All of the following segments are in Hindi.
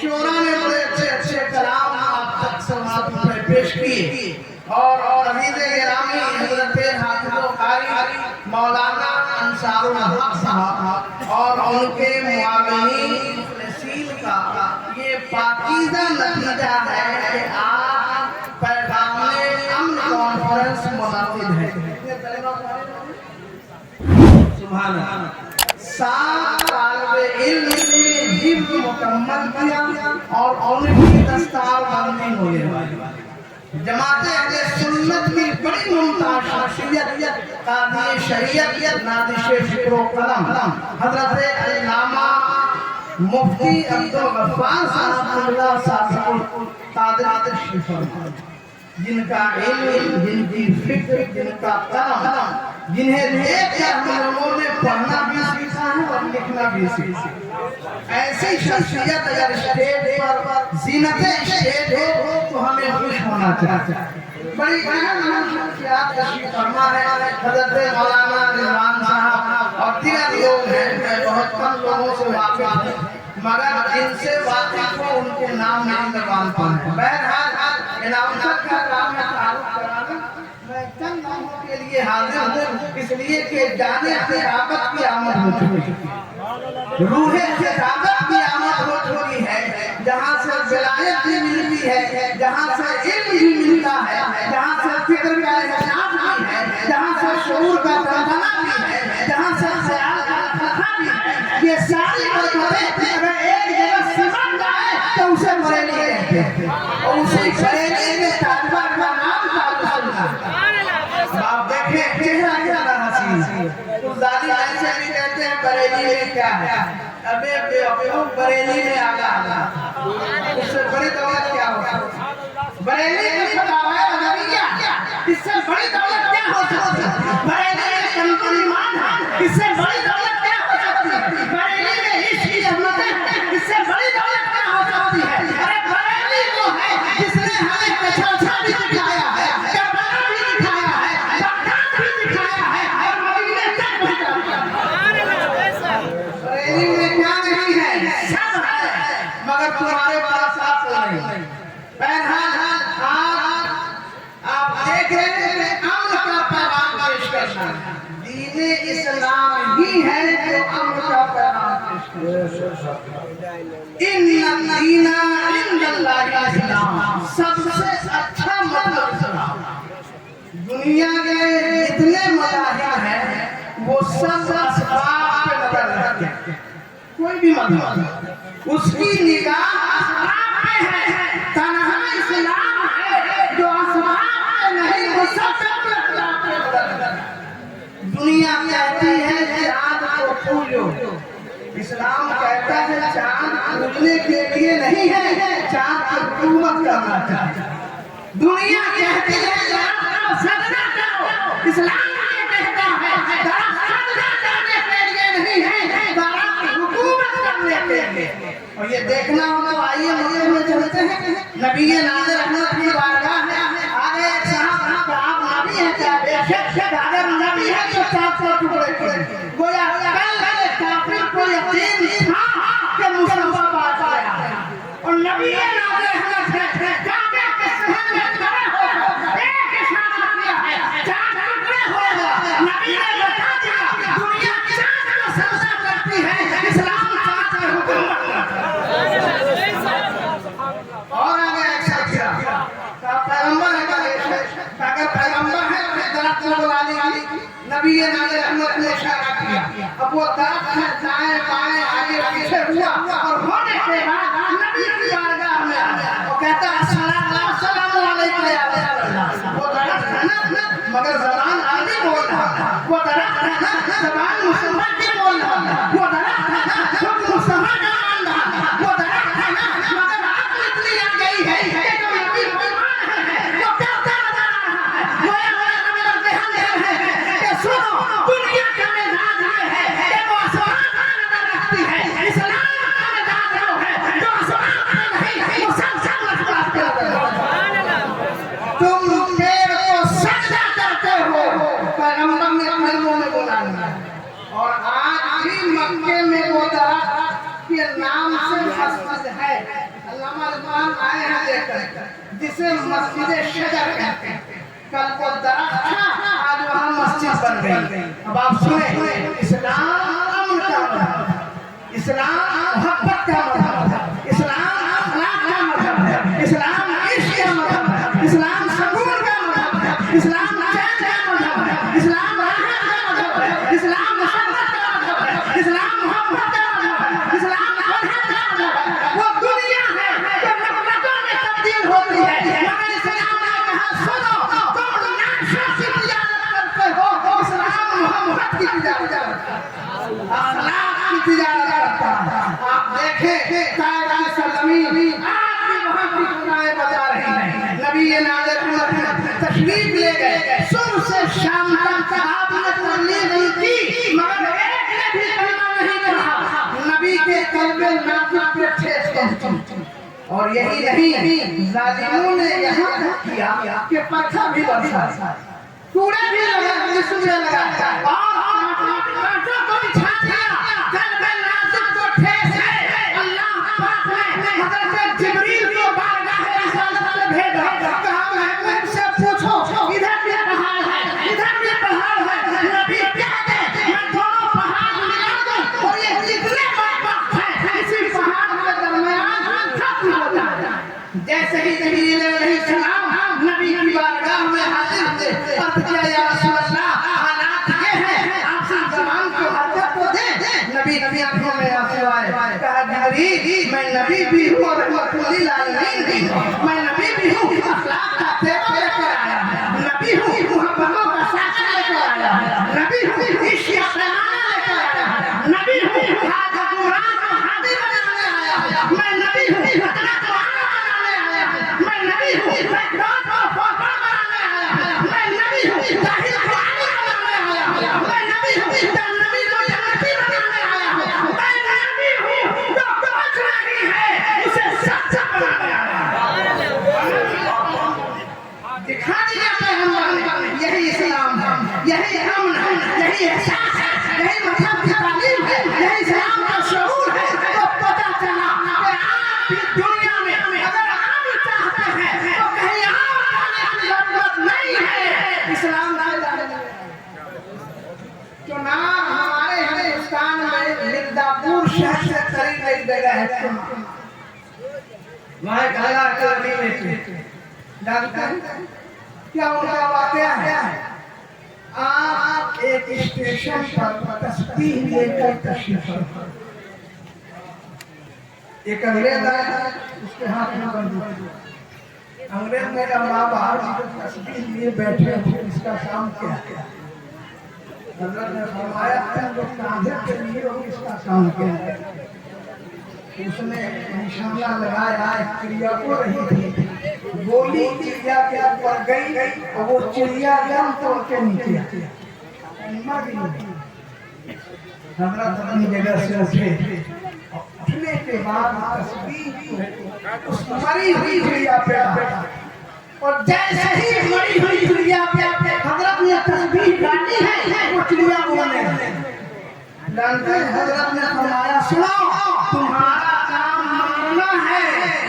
शोरा ने बड़े अच्छे अच्छे कलाम आप तक समाज में पेश किए और अजीज गिरामी हजरत हाफिज़ कारी मौलाना अंसारुल हक साहब और उनके मुआविनीन तहसील का ये पाकीज़ा नतीजा है कि आज पैगामे अमन कॉन्फ्रेंस मुनाकिद है। सुभान अल्लाह। 7 तालिबे इल्म ने हिफ्ज़ मुकम्मल किया और उनकी दस्तारबंदी हुई। जमाते अहले सुन्नत की बड़ी मुमताज शख्सियत काज़ी शरीयत नादिश फ़िक्र व कलम हज़रत अल्लामा मुफ्ती अब्दुल गफ्फार साहब कादिर शिफा, जिनका इल्म, जिनकी फिक्र, जिनका कलम, जिन्हें देखकर हम लोगों ने पढ़ना भी सीखा है और लिखना भी सीखा। ऐसी शख्सियत अगर स्टेज पर ज़ीनत स्टेज हो तो हमें खुश होना चाहिए। बड़ी अहम शख्सियत तशरीफ फरमा है हज़रत मौलाना रिजवान साहब और दीगर लोग हैं। मैं बहुत कम लोगों से वाकिफ हूँ, मगर जिनसे वाकिफ हूँ उनके नाम नहीं जबान पर है। बहरहाल इनामत का काम है तारुफ कराना। मैं चंद नामों के लिए हाजिर हूँ, इसलिए कि जाने से आमद की आमद हो चुकी है, रूहे से आमद की आमद हो चुकी है। जहाँ से विलायत भी मिलती है, जहाँ से इल्म भी मिलता है, जहाँ से फिक्र का एहसास भी है, जहाँ से शऊर का तर्जुमा भी है, जहाँ से ख्याल का फलसफा भी है, ये सारी बातें अगर एक जगह सिमट जाए तो उसे बरेली कहते हैं और उसे बरेली के तालिबा का नाम आप देखें चेहरा कितना हसीन है। तो जालिम ऐसे भी कहते हैं बरेली में क्या है, अबे बेवकूफ बरेली में आगा उससे बड़ी दौलत क्या हो। बरेली में बतावा है नबीया, इससे बड़ी दौलत क्या हो सकती है। बरेली में कंपनीमान है, इससे बड़ी दौलत क्या हो सकती है। बरेली में इश्क की अजमत है, इससे बड़ी दौलत क्या हो सकती है। अरे बरेली वो है जिसने हमें कछा भी दिखाया है, करबला भी दिखाया है, बगदाद भी दिखाया है और मदीने तक पहुंचाया है। बरेली में क्या नहीं है, सब है, मगर तुम्हारे पास साफ नहीं। बहरहाल आप देख रहे हैं अमन का पैगाम पेश करना है। दीने इस्लाम ही है जो अमन का पैगाम पेश करता है। इन्ना दीना इंदल्लाहि इस्लाम, सबसे अच्छा मतलब इस्लाम। दुनिया के जितने मज़ाहिब हैं वो सब असबाब पे नजर रखते हैं। कोई भी मज़हब उसकी निगाह असबाब पे है, तन्हा इस्लाम है जो असबाब पे नहीं, वो सब असबाब पे नजर रखते हैं। दुनिया कहती है चाँद को पूजो, इस्लाम कहता है चाँद पूजने के लिए नहीं है, चाँद पर हुकूमत करना चाहिए। दुनिया कहती है चाँद को सजदा करो, इस्लाम ये कहता है दरख्त सजदा करने के लिए नहीं है, दरख्त हुकूमत करने के लिए। और ये देखना हो तो आइए मक्के में चलते हैं, नबी नाज़िर रहमत की बारगाह में आगे एक साहब आप नबी हैं क्या? बेशक अगर नबी है तो 700 टुकड़े कीजिए। गोया काफिर को यकीन था कि मुस्तफा पाक आया है और नबी नाज़िर रहमत है काबे के शहर में खड़े होकर एक इशारा किया है, 4 टुकड़े हो गए। नबी ने बता दिया दुनिया चाँद को सजदा करती है, इस्लाम चाँद पे हुकूमत करता है। और आगे एक शख्सियत पैगंबर है, अगर पैगंबर है दरख्त बुलाने वाली नबी नाज़िर रहमत ने इशारा किया। अब वो दरख्त है दाएं बाएं आगे पीछे हुआ और होने के बाद नबी की बारगाह में वो कहता है अस्सलामु अलैकुम या रसूलल्लाह। वो दरख्त है ना, मगर ज़बान अरबी बोल रहा है। वो दरख्त है ना, ज़बान मुसलमान की बोल रहा है। वो दरख्त है ना, हुक्म मुसलमान का मान रहा है। वो दरख्त है ना, मगर अक्ल इतनी आ गई है कि जो नबी मुसलमान है वो कहता नजर आ रहा है। वो मेरा ध्यान है कि सुनो दुनिया का मिजाज है कि वो आसमान पर नजर रखती है, इस्लाम का मिजाज वो है जो आसमान पर नहीं, वो सब मखलूक़ात पे नजर रखता है। तुम पेड़ को सजदा करते हो, पैगंबर ने अपने मुंह में बोला और आज भी मक्के लेकर, जिसे मस्जिद शजर कहते हैं। कल को दरख्त था, आज वहाँ मस्जिद बन गई। अब आप सुने, इस्लाम अमन का मजहब है, इस्लाम मोहब्बत का मजहब है, इस्लाम अखलाक का मजहब है, इस्लाम इश्क का मजहब है, इस्लाम सुकून का मजहब है, इस्लाम चैन का मजहब है, इस्लाम राहत का मजहब है, इस्लाम मोहब्बत का मजहब है, इस्लाम मोहब्बत का मजहब है, इस्लाम मजहब का मजहब है। वो दुनिया है जो नफरतों में तब्दील होती है, मगर इस्लाम ने कहा सुनो, तुम नाशों की तिजारत करते हो, इस्लाम मोहब्बत की तिजारत करता है, अखलाक की तिजारत करता है। आप देखें कायदा सरजमीन आज भी वहाँ की सुनाएं बजा रही हैं। नबी ये नाज़िर तशरीफ ले गए, सुबह से शाम तक आपने तबलीग की, मगर एक ने भी कलमा नहीं पढ़ा। नबी के कल्बे नाज़ुक पे ठेस पहुंची। और यही नहीं, जालिमों ने यहाँ तक किया कि पत्थर भी बरसा, कूड़े भी लगा, और कांटों को बिछा दिया। कल्बे नाज़ुक को ठेस है। अल्लाह पाक ने हज़रत जिब्रील को बारगाह रिसालत में भेजा, कहा महबूब से पूछो इधर भी पहाड़ है, इधर भी पहाड़ है, नबी क्या दे, मैं दोनों पहाड़ मिला दूं, और ये जितने बदबख्त हैं इसी पहाड़ के दरमियान खत्म हो जाए। जैसे ही जिब्रील अलैहिस्सलाम नबी की बारगाह में हाजिर हुए, अर्ज़ किया या रसूल अल्लाह, हालात ये हैं, आप सिर्फ ज़बान को हरकत तो दें। नबी की आंखों में आंसू आए, कहा जिब्रील मैं नबी भी हूँ और रहमतुल आलमीन भी हूँ, मैं नबी भी हूँ, अखलाक का तेवर लेकर आया है, नबी हूँ, मोहब्बतों का साथ लेकर आया है, नबी हूँ, इश्क का पैमाना लेकर आया है, नबी हूँ, हाजकुरान को हादी बनाने आया है, मैं नबी हूँ, इतना कुरान बनाने आया है, मैं नबी हूँ, बैकग्राउंड को फोटो बनाने आया है, मैं नबी हूँ, जाहिर कुरानी बनाने आया है, मैं नबी हूँ, नबी को जन्नती बनाने आया है, मैं नबी हूँ, जो कुछ नहीं है उसे सच्चा बनाने आया है। दिखा दिया पैगंबर ने, यही इस्लाम है, यही अमन है, यही एहसास है, यही मतलब की तालीम है, यही इस्लाम का शऊर है। तो पता चला कि आप भी दुनिया में अगर आप चाहते हैं तो कहीं और जाने की जरूरत नहीं है, इस्लाम ना जाने। चुनाव हमारे हिंदुस्तान में मिर्जापुर शहर से करीब एक जगह है, वहाँ गंगा करनी में जानते हैं क्या उनका वाकया है? आप एक स्टेशन पर तस्बीह लेकर तशरीफ लाए, एक अंग्रेज आया, उसके हाथ में बंदूक, अंग्रेज ने कहा बाहर तस्बीह लिए बैठे थे, इसका काम क्या है? हज़रत ने फरमाया तो कांधे के लिए और इसका काम क्या है? उसने निशाना लगाया, क्रिया को रही थी, गोली चिड़िया के ऊपर गई और वो चिड़िया गम तो के नीचे मर गई। हज़रत अपनी जगह से उठे, उठने के बाद तस्बीह उस मरी हुई चिड़िया पे डाला, और जैसे ही मरी हुई चिड़िया पे हज़रत ने तस्बीह डाली है, वो चिड़िया बोलने जानते हैं हज़रत ने फरमाया सुनो, तुम्हारा काम मारना है,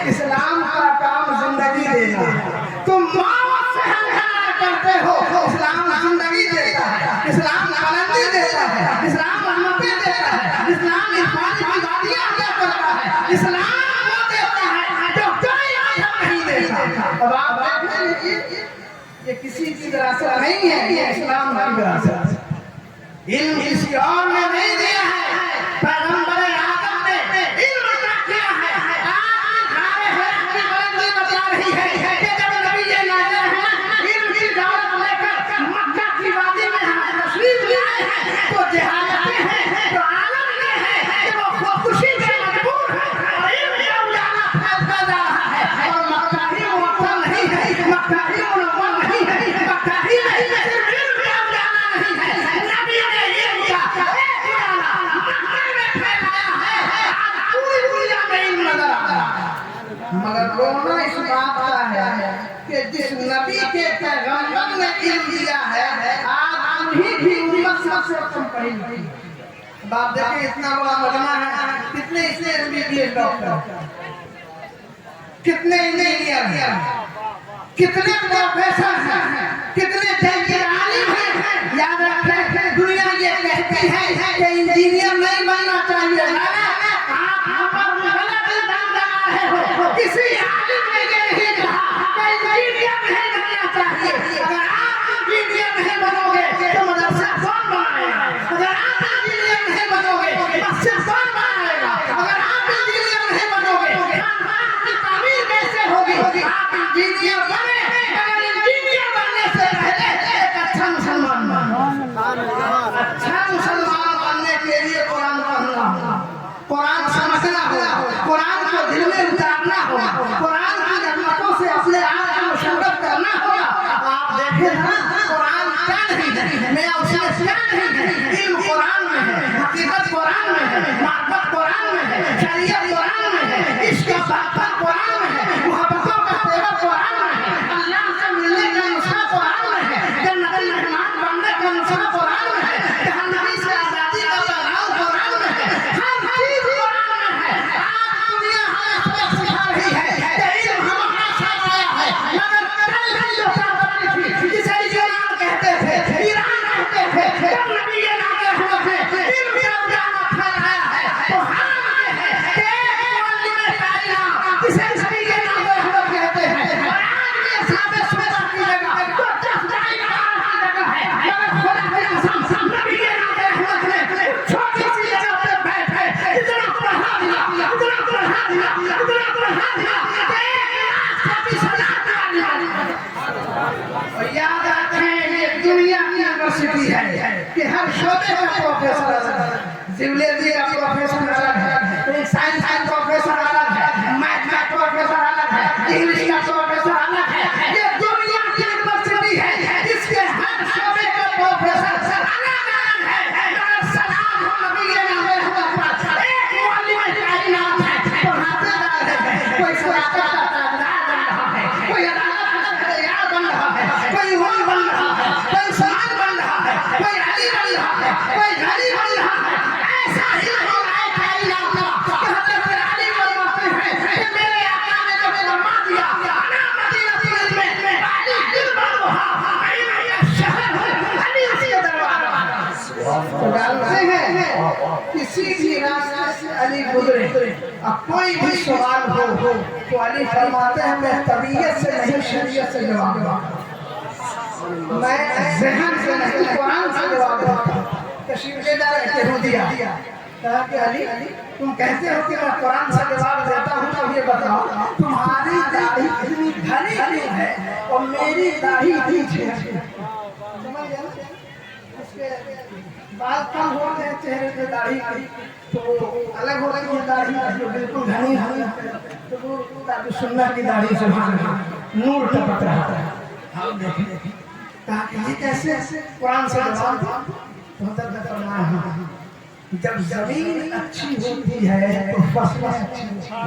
इस्लाम का काम जिंदगी देना है। तुम मौत से हंगामा करते हो, इस्लाम जिंदगी देता है, इस्लाम बुलंदी देता है, इस्लाम रहमतें देता है, इस्लाम इरफान की वादियाँ अता करता है, इस्लाम वो देता है जो कोई मजहब नहीं देता। अब आप देख लीजिए, ये किसी की विरासत नहीं है, ये इस्लाम की विरासत है। इल्म किसी और ने नहीं दिया है, पैगंबर आदम ने इल्म अता किया है। आज नारे हक की बुलंदी बता रही है कि जब नबी ये नाज़िर हैं, इल्म की दावत लेकर मक्का की वादी में तशरीफ लाए हैं, तो जहालतें हैं, तो आलम ये है कि वो खुदकुशी से मजबूर है और इल्म का उजाला फैलता जा रहा है, और मक्का ही मुअत्तल नहीं है, मक्का ही मुनव्वर नहीं है, मक्का ही नहीं है, सिर्फ इल्म का उजाला नहीं है, नबी ने इल्म का एक उजाला मक्का में फैलाया है, आज पूरी दुनिया में इल्म नजर आ रहा है। मगर रोना इस बात का है कि जिस नबी के पैगंबर ने इल्म दिया है, आज उन्हीं की उम्मत सबसे कम पढ़ी लिखी। बाप देखिए इतना बड़ा मजमा है, कितने इसने MBBS डॉक्टर, कितने इंजीनियर हैं, कितने प्रोफेसर हैं, कितने आलिम हैं। याद रखें, दुनिया ये कहती है कि इंजीनियर नहीं बनना चाहिए। आप गलत इल्जाम लगा रहे हो। किसी आलिम ने ये नहीं कहा कि इंजीनियर नहीं बनना चाहिए। अगर आप इंजीनियर नहीं बनोगे तो मदरसा कौन बनाएगा? अगर आप इंजीनियर नहीं बनोगे मस्जिद कौन बनाएगा? अगर आप इंजीनियर नहीं बनोगे की तामीर कैसे होगी? आप इंजीनियर बने, अगर इंजीनियर बनने से पहले एक अच्छा मुसलमान बनो। अच्छा मुसलमान बनने के लिए कुरान पढ़ना होगा, कुरान समझना होगा, कुरान को दिल में उतारना होगा, कुरान की रहमतों से अपने आप को मुशर्रफ करना होगा। आप देखें ना, कुरान क्या नहीं है, मैं उसमें क्या नहीं है। इल्म कुरान में है, हकीकत कुरान में है, मार्फत कुरान में है, शरीयत कुरान में है, इश्क का बात कुरान में है, मोहब्बतों का तेवर कुरान में है, अल्लाह से मिलने का नुस्खा कुरान में है, जन्नत मेहमान बनने का नुस्खा कुरान में है, जहन्नमी से आजादी का पैगाम कुरान में है। हर चीज कुरान में है। आज दुनिया हमें सबक सिखा रही है कि इल्म हमारे साथ आया है, मगर कल भी जो बात थी जिसे ईरान कहते थे, ईरान कहते थे, जब नबी ये नाते हुए थे, इल्म का उजाला फैलाया है। तो हाल ये है कि मुअल्लिम कायनात जिसे नबी ये नाते हुए कहते हैं, और आज ये साबे सुबह की जगह तो जस जाएगा की जगह है, मगर खुदा की कसम नबी ये नाते हुए थे, छोटी सी जगह पे बैठे, इतना बढ़ा दिया, इतना बढ़ा दिया, इतना बढ़ा दिया कि छोटी सलात वाली। और याद रखें, ये दुनिया की यूनिवर्सिटी है कि हर शोबे का प्रोफेसर अलग है। जियोलॉजी का प्रोफेसर अलग है, साइंस का प्रोफेसर अलग है, मैथ का प्रोफेसर अलग है, इंग्लिश का प्रोफेसर अलग है। ये दुनिया की यूनिवर्सिटी है जिसके हर शोबे का प्रोफेसर अलग अलग है। सलाम हो नबी के नामे पर, एक मुअल्लिम कायनात है, पढ़ाते जा रहे हैं। कोई सलाता का ताजदार बन रहा है, कोई अदालत का तैयार बन रहा है, कोई इमाम बन रहा है, कोई समान बन रहा है, कोई अली बन रहा है, कोई गली बन रहा है। ऐसा ही हो रहा है कायनात का कि हज़रत अली फरमाते हैं कि मेरे आका ने जो फरमा दिया, अना मदीनतुल में अली दिल बरहा, मैं ये शहर हूं, अली इसके दरबार। तो जानते हैं किसी भी रास्ते से अली गुजरे, अब कोई भी सवाल हो तो अली फरमाते हैं मैं तबीयत से नहीं शरीयत से जवाब दूंगा, मैं ज़हन से नहीं कुरान से जवाब दूंगा। तशरीफ ले जा रहे थे दिया, कहा कि अली तुम कहते हो कि मैं कुरान से जवाब देता हूँ, तो ये बताओ तुम्हारी दाढ़ी इतनी घनी क्यों है और मेरी दाढ़ी इतनी छोटी? समझ गए ना? उसके बाल कम हो गए चेहरे पे दाढ़ी की, तो अलग हो गई है दाढ़ी जो बिल्कुल घनी है, तो वो ताकि सुन्नत की दाढ़ी से नूर टपक रहा है। हम देखें कहा कि ये कैसे कुरान से जवाब तो फरमाया है जब जमीन अच्छी होती है तो फसलें अच्छी होती है,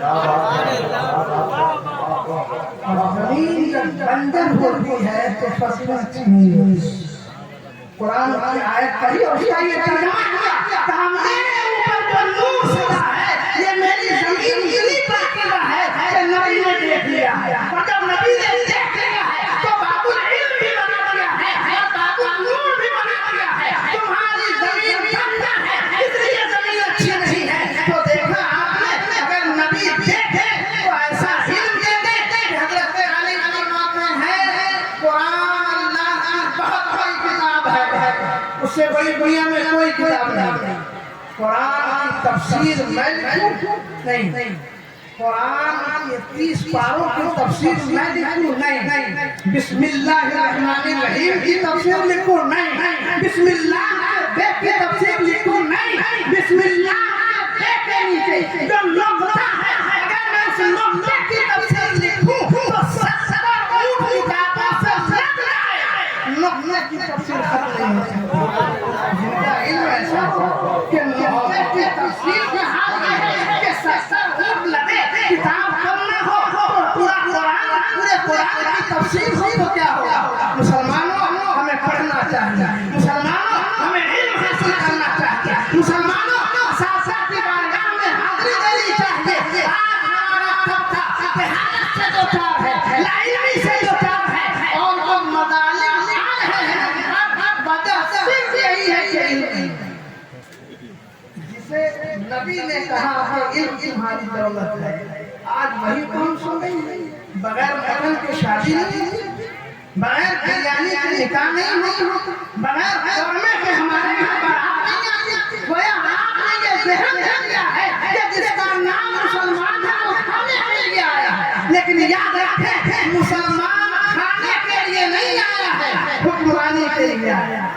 और जमीन जब बंजर होती है तो फसलें अच्छी नहीं होती। कुरान की आयत पढ़ी और उसका ये तर्जुमा किया, मेरे ऊपर जो नूर सदा है ये मेरी जमीन इन्हीं पर किया है कि नबी ने देख लिया है, और जब नबी ने देख लिया है तो बाबुल इल्म भी बना दिया है और बाबुल नूर भी बना दिया है। तुम्हारी जमीन बंजर है इसलिए जमीन अच्छी नहीं है। तो देखा आपने, अगर नबी देखे तो ऐसा इल्म दे दे कि हजरत अली फरमाते हैं कुरान अल्लाह की बहुत बड़ी किताब है, उससे बड़ी दुनिया में कोई किताब नहीं। कुरान की तफसीर मैं लिखूं नहीं, कुरान की 30 पारों की तफसीर मैं लिखूं नहीं, बिस्मिल्लाहिर्रहमानिर्रहीम की तफसीर लिखूं नहीं, बिस्मिल्लाह की तफसीर लिखूं नहीं, बिस्मिल्लाह के नीचे जो नुक्ता है अगर मैं उस नुक्ते की तफसीर लिखूं तो 70 किताबों से लग जाए, नुक्ते की तफसीर खत्म नहीं होती। जिनका इल्म ऐसा कि नुक्ते की तफसीर के हाल में है कि 70 ऊँट लगे किताब कम न हो तो पूरा कुरान की तफसीर हो तो क्या होगा? मुसलमानों हमें पढ़ना चाहिए, मुसलमानों हमें इल्म हासिल करना चाहिए, मुसलमानों साथ साथ की बारगाह में हाजिरी देनी चाहिए। आज हमारा तबका से दो चार है, लाइब्रेरी से दो चार है, और वो मदालिम है, वजह सिर्फ यही है कि जिसे नबी ने कहा कि इल्म तुम्हारी दौलत है, आज वही तो हम सुन रहे हैं। बगैर मदन के शादी नहीं, बगैर बिरयानी के निकाह नहीं होता, बगैर कौमे के हमारे यहाँ बारात नहीं आती। गोया आपने ये ज़हन दे दिया है कि जिसका नाम मुसलमान है वो खाने के लिए आया है, लेकिन याद रखें मुसलमान खाने के लिए नहीं आया है, हुक्मरानी के लिए आया है,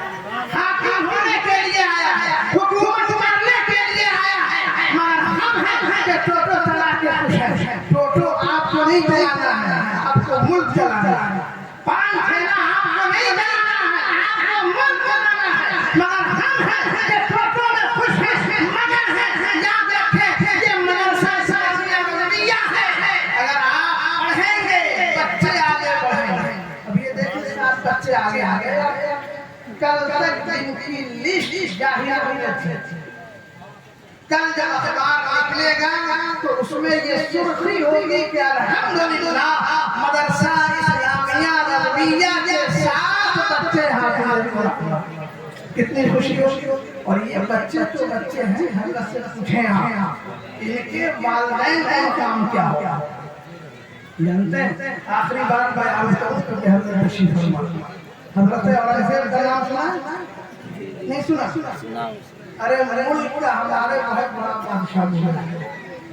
हाकिम होने के लिए आया है, हुकूमत करने के लिए आया है। मगर हम हैं कि टोटो चला के खुश हैं। टोटो आपको नहीं चलाना है, आपको मुल्क चलाना है। पान खेला आपको नहीं चलाना है, आपको मुल्क चलाना है। मगर हम हैं कि टोटो में खुश हैं, मगर हैं याद रखें ये मदरसा इस्लामिया मदनिया है। अगर आप पढ़ेंगे बच्चे आगे बढ़ेंगे। अब ये देखिए साथ बच्चे आगे आगे कल तक जिनकी लिस्ट जाहिर में थी, कल जब अखबार निकलेगा तो उसमें ये सुर्खी होगी कि अल्हम्दुलिल्लाह मदरसा इस्लामिया रबिया के 7 बच्चे हाफिज कुरान। कितनी खुशी होगी। और ये बच्चे तो बच्चे हैं, हजरत से पूछें आप इनके वालिदैन का काम क्या होगा जानते हैं? आखिरी बार मैं आपको हजरत तशरीफ फरमा, हजरत औरंगजेब का नाम सुना नहीं? सुना? अरे मुल्क का हमारे बहुत बड़ा बादशाह हुआ,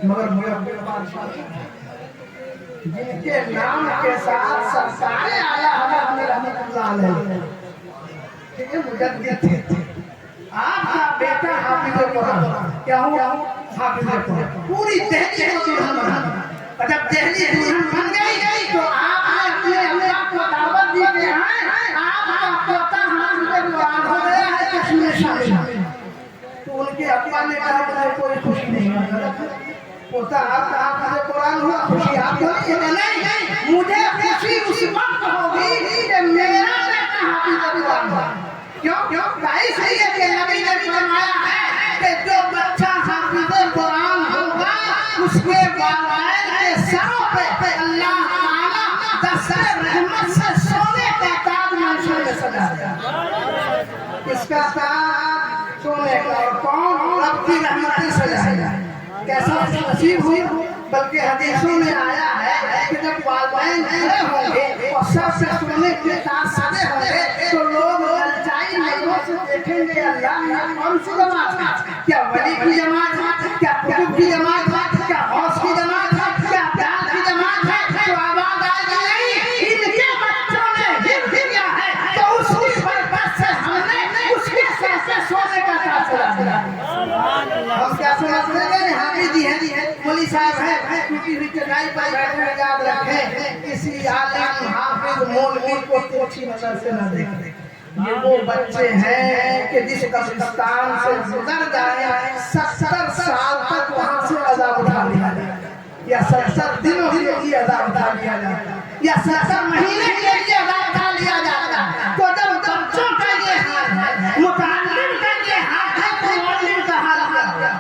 मगर बड़ा बादशाह जिनके नाम के साथ सरसारे आया हजरत रहमतुल्लाह अलैह, ठीक है, मुजद्दिद थे। आपका बेटा हाफिज कुरान क्या हुआ? हाफिज कुरान पूरी दहली को दुल्हन बना। और जब दहली दुल्हन बन गई तो आपने अपने अल्लाह को दावत दी कि आपका पोता हाफिज कुरान हो गया है, कश्मीर शामिल। तो उनके अब्बा ने कहा मुझे कोई खुशी नहीं है, पोता आपका हाफिज कुरान हुआ, खुशी आपको नहीं है। मुझे खुशी उस वक्त होगी कि मेरा बेटा हाफिज कुरान हुआ। क्यों? सही है कि नबी ने फरमाया है कि जो बच्चा हाफिज कुरान होगा उसके वालिदैन के सरों पे अल्लाह ताला दस्तूर रहमत से सोने का ताज मंसूर में सजा देगा। इसका ताज सोने का, और कौन? रब की रहमत से सजाएगा। कैसा नसीब हुई। बल्कि हदीसों में आया है कि जब वालिदैन खड़े होंगे और सबसे सोने के ताज सजे होंगे तो लोग ललचाई नजरों से देखेंगे अल्लाह ये कौन सी जमात है? क्या वली की जमात है? क्या कुतुब की जमात है? क्या गौस की जमात है? क्या अब्दाल की जमात है? तो आवाज आएगी नहीं, इनके बच्चों ने हिफ्ज़ किया है तो उसकी बरकत से हमने उसके सर से सोने का ताज सजा दिया। हम क्या समझते हैं? हाफिज है, मौलवी साहब है, टूटी हुई चटाई पर बैठे हुए, याद रखें किसी आलिम हाफिज मौलवी को तिरछी नजर से न देखें। ये वो बच्चे हैं कि जिस कब्रिस्तान से गुजर जाए 70 साल तक वहाँ से अज़ाब उठा लिया जाए, या 70 दिनों के लिए अज़ाब उठा लिया जाता, या 70 महीने के लिए अज़ाब उठा लिया जाता। तो जब बच्चों का ये हाल है, मुतअल्लिम का ये हाल है, तो मौलवी का हाल क्या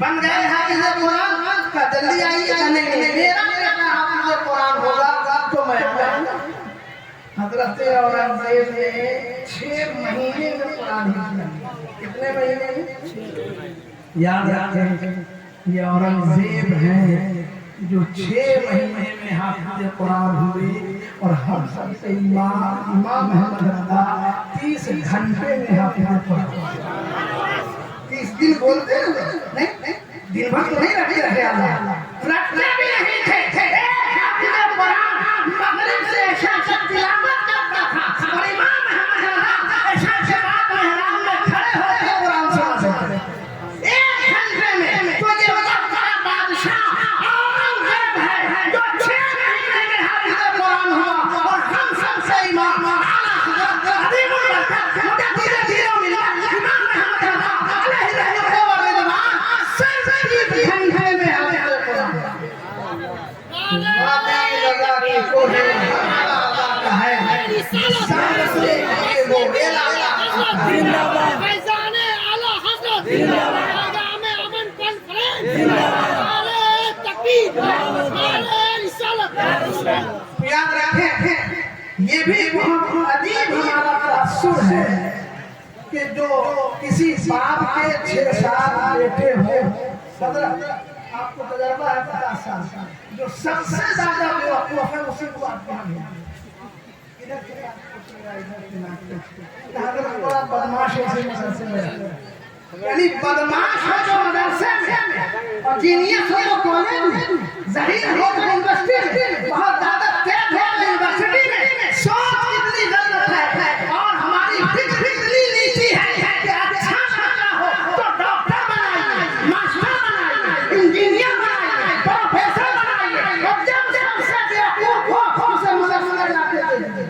बन गए हैं? हाफिज कुरान का जल्दी आइए, नहीं मेरा बेटा हाफिज कुरान होगा तो मैं आऊंगा। हजरत औरंगजेब ने 6 महीने में कुरान हिफ्ज़। कितने महीने में? याद रखें ये औरंगजेब हैं जो 6 महीने में हाफिज कुरान हुए। और हम सबसे इमाम अहमद रज़ा 30 घंटे में हाफिज कुरान। 30 दिन बोलते हैं नहीं, दिन भर तो नहीं रखे रखते भी नहीं थे। हाफिज कुरान मगरिब से इशा तक तिलावत करता था और इमाम अहमद रज़ा इशा के बाद मेहराब में खड़े होकर कुरान सुनाते थे 1 घंटे में। तो ये बड़ा बादशाह औरंगजेब है जो 6 महीने में हाफिज कुरान हुआ। और हम सबसे इमाम अदीमुल बरकत मुजद्दिद मिला इमाम अहमद रज़ा अलैहि रहमत व रिज़वान सिर्फ 30 घंटे में हाफिज कुरान। याद रखें, ये भी बहुत अजीब हमारा तासुर है कि जो किसी बाप के 6-7 बेटे हो, आपको तजर्बा है 50 साल का, जो सबसे ज्यादा बेवकूफ है उसी को आप बड़ा बदमाश है, यानी बदमाश हो जो मदरसे में और जीनियस हो जो कॉलेज में, ज़हीर हो जो यूनिवर्सिटी में, बहुत ज्यादा तेज हो जो यूनिवर्सिटी में, सोच कितनी गलत है और हमारी फिक्र इतनी नीची है कि अच्छा लड़का हो तो डॉक्टर बनाइए, मास्टर बनाइए, इंजीनियर बनाइए, प्रोफेसर बनाइए, और जब से बेवकूफ हो उसे मदरसे लाके दे दीजिए।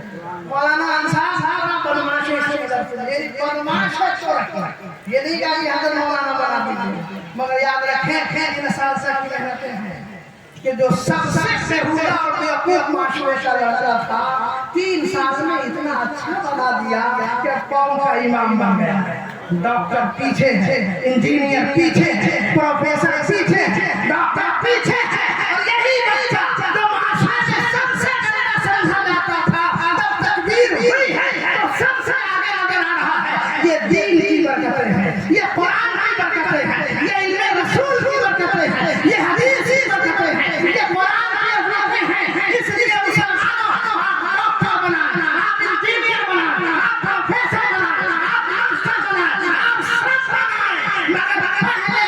मौलाना अंसार साहब बदमाश है, मेरी बदमाश है चोर, ये नहीं कहा कि हजरत मौलाना बना दीजिए, मगर याद रखें इन साल से कहते हैं कि जो सबसे बेहुदा और बेवकूफ माशरे का लड़का था 3 साल में इतना अच्छा बना दिया कि कौम का इमाम बन गया। डॉक्टर पीछे है, इंजीनियर पीछे है, प्रोफेसर पीछे है, डॉक्टर पीछे है, और यही बच्चा जो माशरे में सबसे ज्यादा समझा जाता था जब तकबीर हुई है तो सबसे आगे नजर आ रहा है। ये दीन की बरकतें हैं, ये कुरान की बरकतें हैं, ये इल्मे रसूल की बरकतें हैं, ये हदीस की बरकतें हैं, ये कुरान की बरकतें हैं। इसलिए मुसलमानों आप डॉक्टर बनाना, आप इंजीनियर बनाना, आप प्रोफेसर बनाना, आप मास्टर बनाना, आप सब बनाए, मगर पहले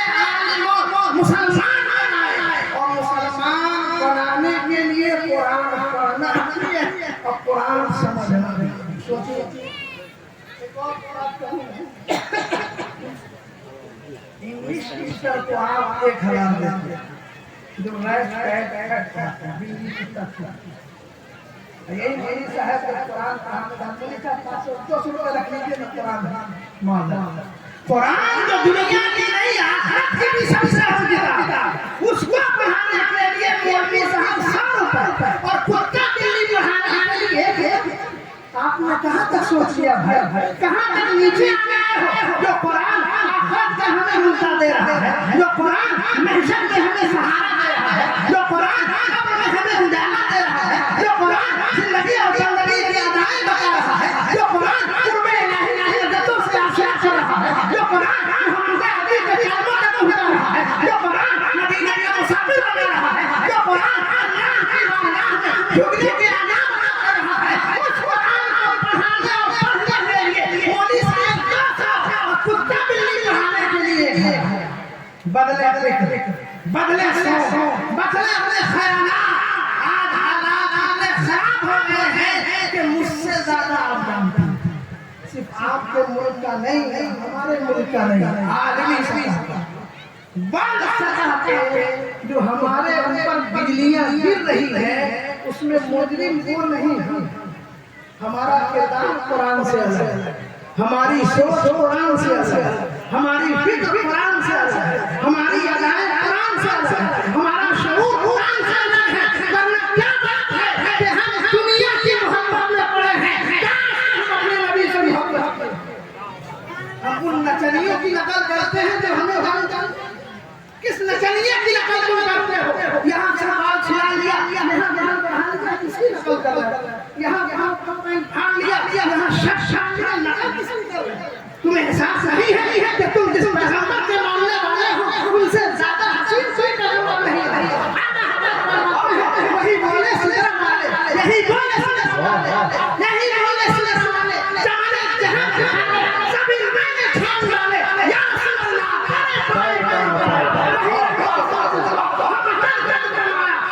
मुसलमान बनाए, और मुसलमान बनाने के लिए कुरान पढ़ना चाहिए और कुरान समझना। सोचिए एक और बात कहूँ, इंग्लिश टीचर को आप 1000 देते हैं जो राइट करता है, बिल्ली की तरह। यही मेरी साहब का कुरान कहानी का 500-200 रुपये रख लीजिए ना, कुरान कुरान जो दुनिया की नहीं आखिरत की भी सबसे अहम किताब, उसको पढ़ाने के लिए मौलवी साहब 100 रुपये और कुत्ता बिल्ली पढ़ाने के लिए आपने कहाँ तक सोच लिया भाई, कहाँ तक नीचे आ गए हो? जो कुरान आखिरत का हमें मुद्दा दे रहा है, जो कुरान महशर में हमें सहारा दे रहा है, जो कुरान कब्र में हमें उजाला दे रहा है, जो कुरान जिंदगी और जिंदगी की अदाएं बता रहा है, जो कुरान कुर्बे इलाही की लज्जतों से आश्रय कर रहा है, जो कुरान मोहम्मद अली के कलमों का उठा रहा है, जो कुरान मदीना का मुसाफिर बना रहा है, जो कुरान अल्लाह की बारगाह में झुकने की आज़ाद बना रहा है, उस कुरान को पढ़ाने और पढ़ने के लिए मौलवी साहब 200 और कुत्ता बिल्ली पढ़ाने के लिए बदले बदले अपने ख्यालात। आज हालात इतने खराब हो गए हैं कि मुझसे ज्यादा आप जानते हैं, सिर्फ आपके मुल्क का नहीं, हमारे मुल्क का नहीं, आदमी बंद सतह पे जो हमारे ऊपर बिजलियां गिर रही है उसमें मुजरिम वो नहीं है। हमारा किरदार कुरान से अलग है, हमारी सोच कुरान से अलग है, हमारी फिक्र कुरान से अलग है, हमारी अदाएं कुरान से अलग है, हमारा शऊर कुरान से अलग है। वरना क्या बात है कि हम दुनिया की मोहब्बत में पड़े हैं, हम अपने नबी से मोहब्बत करें। हम उन नचनियों की नकल करते हैं जो हमें किस नचनिया की नकल तुम करते हो? यहाँ से बाल छिला लिया, यहाँ किसकी नकल कर रहे हो? यहाँ फाड़ लिया, यहाँ नकल किसकी कर रहे हो? तुम्हें एहसास नहीं है कि तुम जिस पैगंबर के मानने वाले हो उनसे ज्यादा हसीन कोई पैगंबर नहीं है। वही बोले सिदरा वाले, यही बोले सिदरा वाले, यही बोले सिदरा वाले, जमाने जहां सभी मैंने छान डाले, या रसूल अल्लाह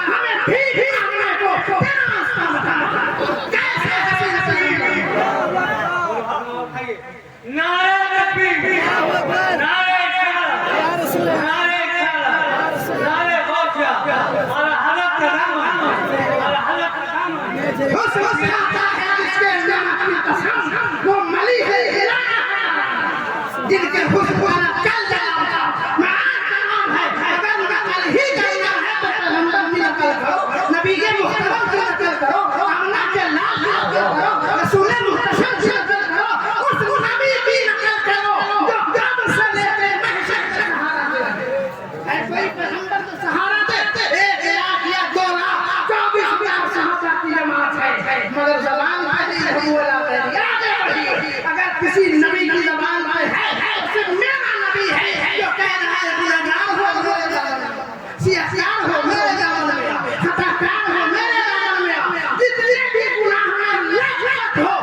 हमें ठीक करने को तेरा रास्ता बता। कैसे नारे तकबीर, नारे गौसिया, और हलक का नाम, उस आता है जिसके अंदर अपनी कसम वो मली है इलाहा, जिनके खुशबू वाला कल जाएगा। महान नाम है, अगर नकल ही करना है तो पैगंबर की नकल करो, नबी के मुहतरम की नकल करो, अमना के लाल की नकल करो, रसूल मुहतशम की नकल करो, उस नबी की नकल करो जो कब्र से लेकर महशर तक सहारा दे। ऐसे ही पैगंबर को सहारा दे, 1 लाख या 2 लाख 24 प्यार सहारा जमात है, मगर जबान वाली हम बोला आगे बढ़िए। अगर किसी नबी की जबान पे है तो सिर्फ मेरा नबी है जो कह रहा है गुनहगार हो मेरे दामन में, सियासत हो मेरे दामन में, खताकार हो मेरे दामन में, जितने भी गुनाह में लत हो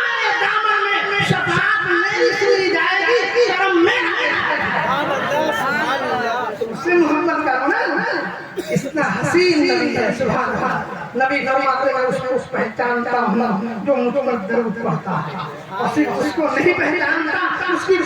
मेरे दामन में, शफाअत मेरी सुनी जाएगी, करम मेरा उससे मोहब्बत करो ना। इतना हसीन नबी है, सुभान अल्लाह। नबी फरमाते हैं उसको पहचानता हूँ जो मुझ पर दरूद पढ़ता है, और सिर्फ उसको नहीं पहचानता, उसकी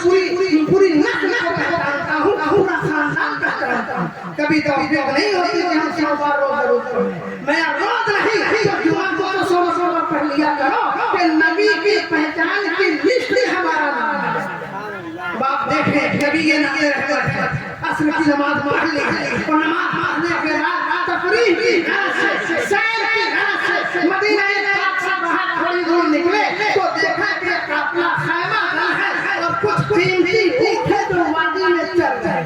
पूरी नस्ल को पहचानता हूँ, पूरा खानदान पहचानता हूँ। कभी तो नहीं होती कि हम 100 बार रोज दरूद पढ़ें, मैं रोज नहीं तो जुमा को तो 100 बार पढ़ लिया करो कि नबी की पहचान की लिस्ट में हमारा नाम है। बाप देखे कभी ये नबी रहमत है, असर की नमाज पढ़ ली और नमाज पढ़ने के बाद तफरीह की गरज से, सैर की गरज से मदीना पाक से बाहर थोड़ी दूर निकले तो देखा कि काफिला खैमा बना है और कुछ कीमती भूखे जो वादी में चल गए।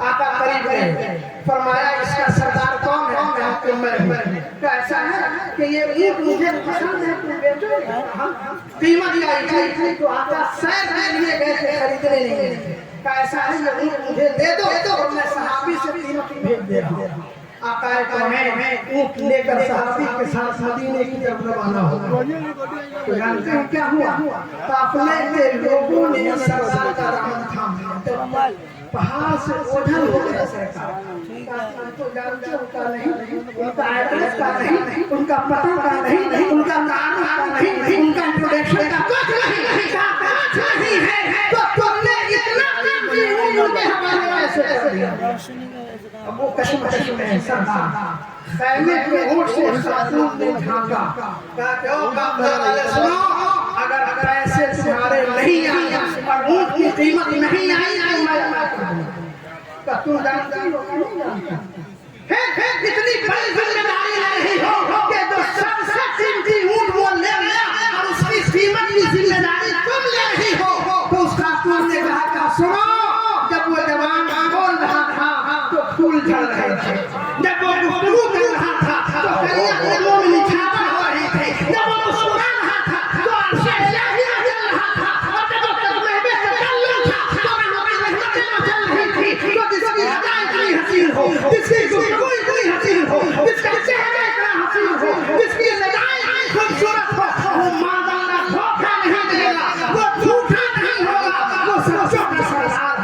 आका करीब गए, फरमाया इसका सरदार कौन है? मैं आपको मैं ऐसा है कि ये ईंट मुझे पसंद है, तुम बेचो। कीमत आई थी तो आका सैर के लिए गए थे, खरीदने नहीं गए। ऐसा है ये ईंट मुझे दे दो और मैं सहाबी से कीमत भेज दे रहा हूँ। आका कौन ऊँट लेकर सहाबी के साथ मदीने की तरफ रवाना हुआ। तो जानते हो क्या हुआ? काफिले के लोगों ने सरदार का दामन थाम लिया, पहाड़ से ओझल हो गया सरकार। तो जानते हो का नहीं, उनका एड्रेस का नहीं, उनका पता का नहीं, उनका नाम का नहीं, उनका इंट्रोडक्शन का कुछ नहीं है। तो तुमने इतना उनके हवाले ऐसे कर दिया। अब वो कश्मकश में सरदार खैमे के ऊँट से सासून ने झांका, कहा क्यों काम वाले सुनो, अगर पैसे तुम्हारे नहीं आए और ऊँट की कीमत नहीं आई तो मैं तुम जानती हो नहीं जानती? इतनी बड़ी जिम्मेदारी ले रही हो कि जो सबसे कीमती ऊँट वो ले गया और उसकी कीमत की जिम्मेदारी तुम ले रही हो। तो उस खातून ने कहा सुनो, जब वो जवान बोल रहा था तो फूल झड़ रहे थे, जब वो गुफ्तगू कर रहा था तो कलियां कदमों में निछावर हो रही थी, जब वो मुस्कुरा रहा था तो अर्शे इलाही जल रहा था, और जब वो कदमे में तकल्लुम था तो रहमतें मचल रही थी। तो जिसकी अदा इतनी हसीन हो, जिसकी गुफ्तगू इतनी हसीन हो, जिसका चेहरा इतना हसीन हो, जिसकी सदाएं इतनी खूबसूरत हो, वो मादाना धोखा नहीं देगा, वो झूठा नहीं होगा, वो सच्चों का सरदार।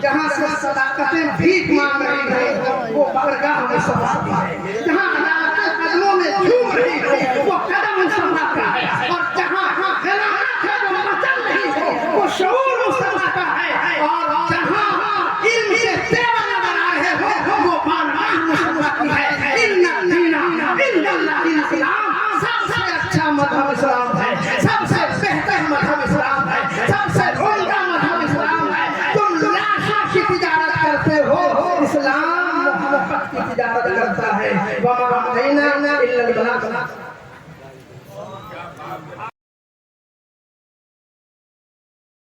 जहाँ से सदाकतें भीख मांग रही है वो बरगाह में सवाती है, जहाँ अदालतें कदमों में झूम रही हो वो कदम मुसल्ला का है, और जहाँ खिलाफत है वो मचल रही हो वो शऊर मुसल्ला का है, और जहाँ इल्म से तेवर नजर आ रहे हो वो बारगाह मुसल्ला की है। इन्ना दीना इन्नल्लाहिल इस्लाम, सबसे अच्छा मजहब इस्लाम है, सबसे बेहतर मजहब इस्लाम है, सबसे उम्दा मजहब इस्लाम है। तुम लाशों की तिजारत करते हो, इस्लाम मोहब्बत की तिजारत करता है। वमा अलैना इल्लल बलाग।